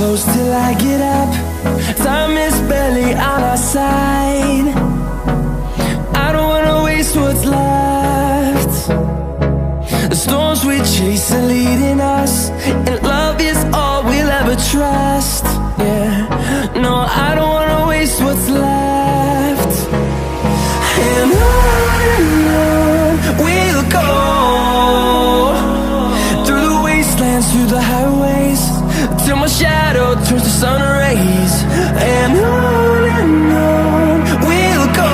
close till I get up. Time is barely on our side. I don't wanna waste what's left. The storms we chase are leading us, and love is all we'll ever trust. Yeah, no, I don't wanna waste what's left. And on we'll go, through the wastelands, through the highways, till my shadow turns to sun rays. And on we'll go,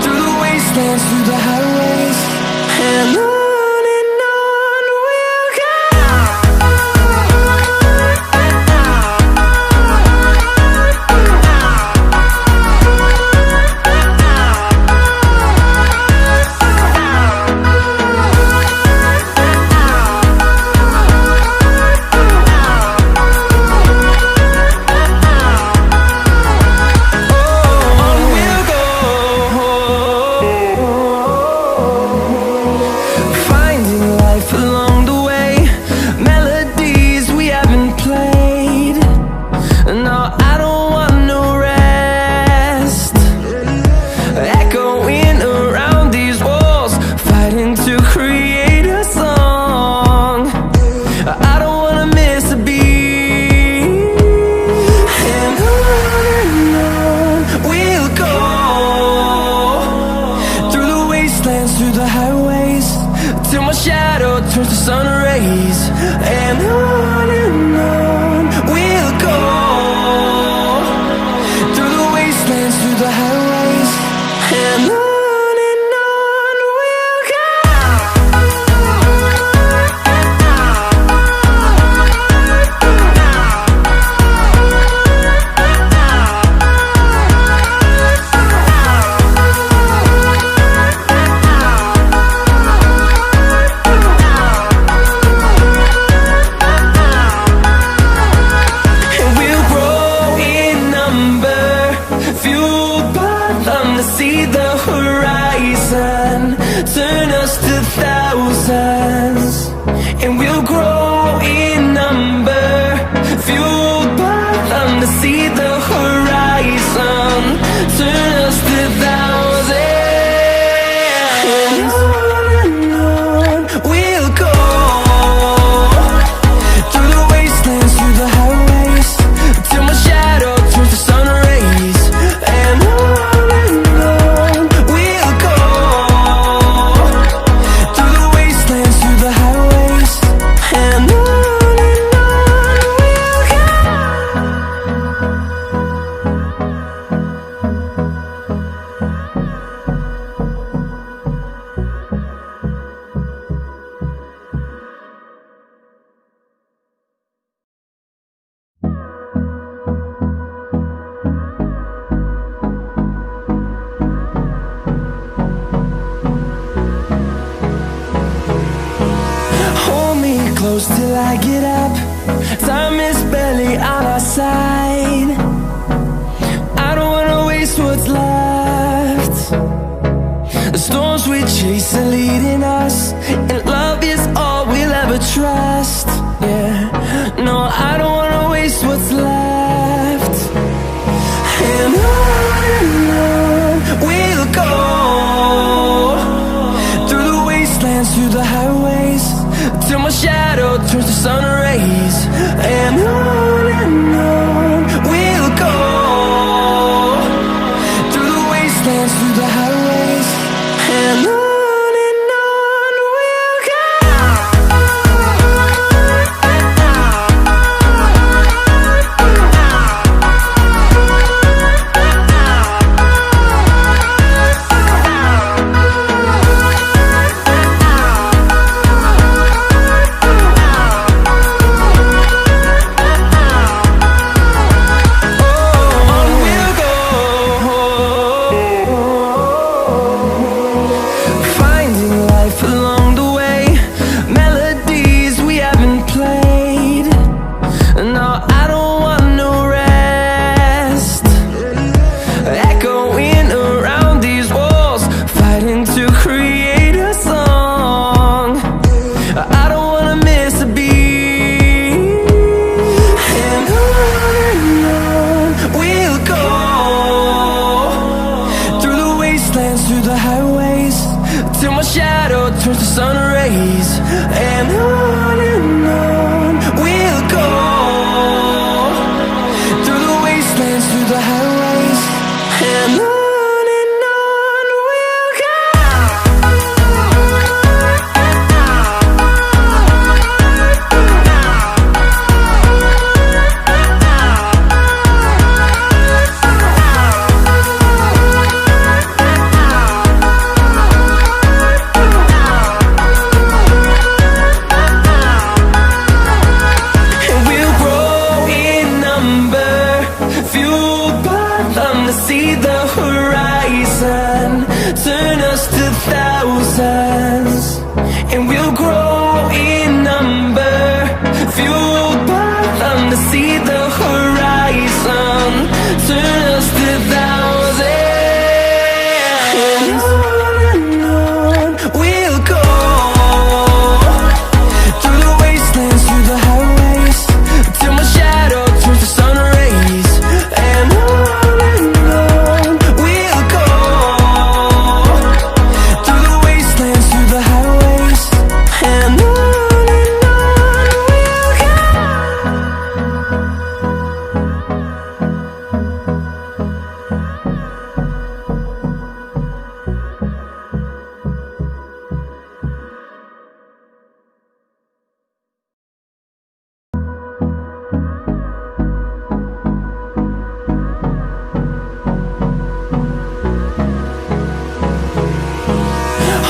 through the wastelands, through the highways, and on we'll go. Through the highways, till my shadow turns to sun rays. And on we'll go, through the wastelands, through the highways, and on we'll go. See the horizon, turn us to thousands, and we'll grow in number, fueled by them to see the horizon, turn us to thousands. And on we'll go, through the wastelands, through the highways, till my shadow turns to sun rays. And close till I get up. Time is barely on our side. I don't wanna waste what's left. The storms we chase are leading us, and love is all we'll ever trust. Yeah, no, I don't wanna waste what's left. And on we'll go, through the wastelands, through the highways, till my shadow turns to sun rays. And on we'll go, through the wastelands, through the highways, and on we'll go. see the horizon, turn us to thousands, and we'll grow in number, fueled by them to see the horizon, turn us to thousands. And on we'll go, through the wastelands, through the highways, till my shadow turns to sun rays. And on we'll go, through the wastelands, through the highways. And on we'll go.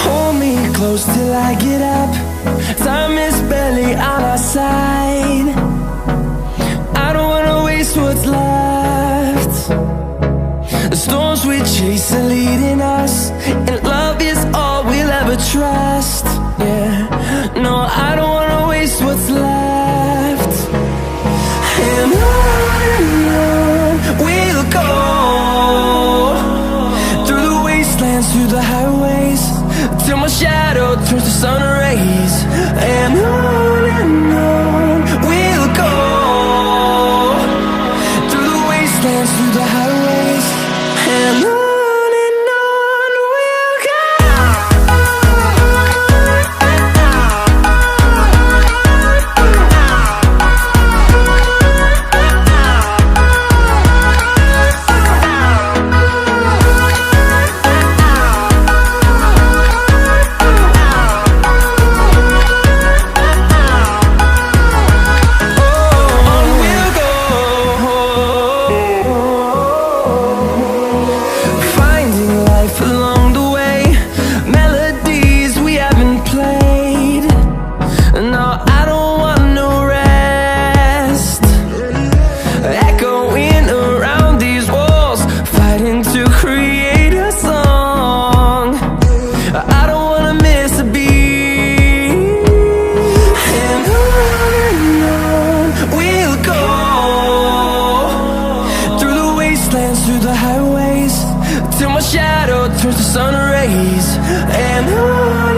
Hold me close till I get up. Time is barely on our side. I don't wanna waste what's left. The storms we chase are leading us, and love is all we'll ever trust. Yeah, no, I don't wanna waste what's left. And on we'll go, through the wastelands, through the highways, till my shadow turns to sun rays. And on we'll go, through the wastelands, through the highways. And on we'll go. Through the highways, till my shadow turns to sun rays. And on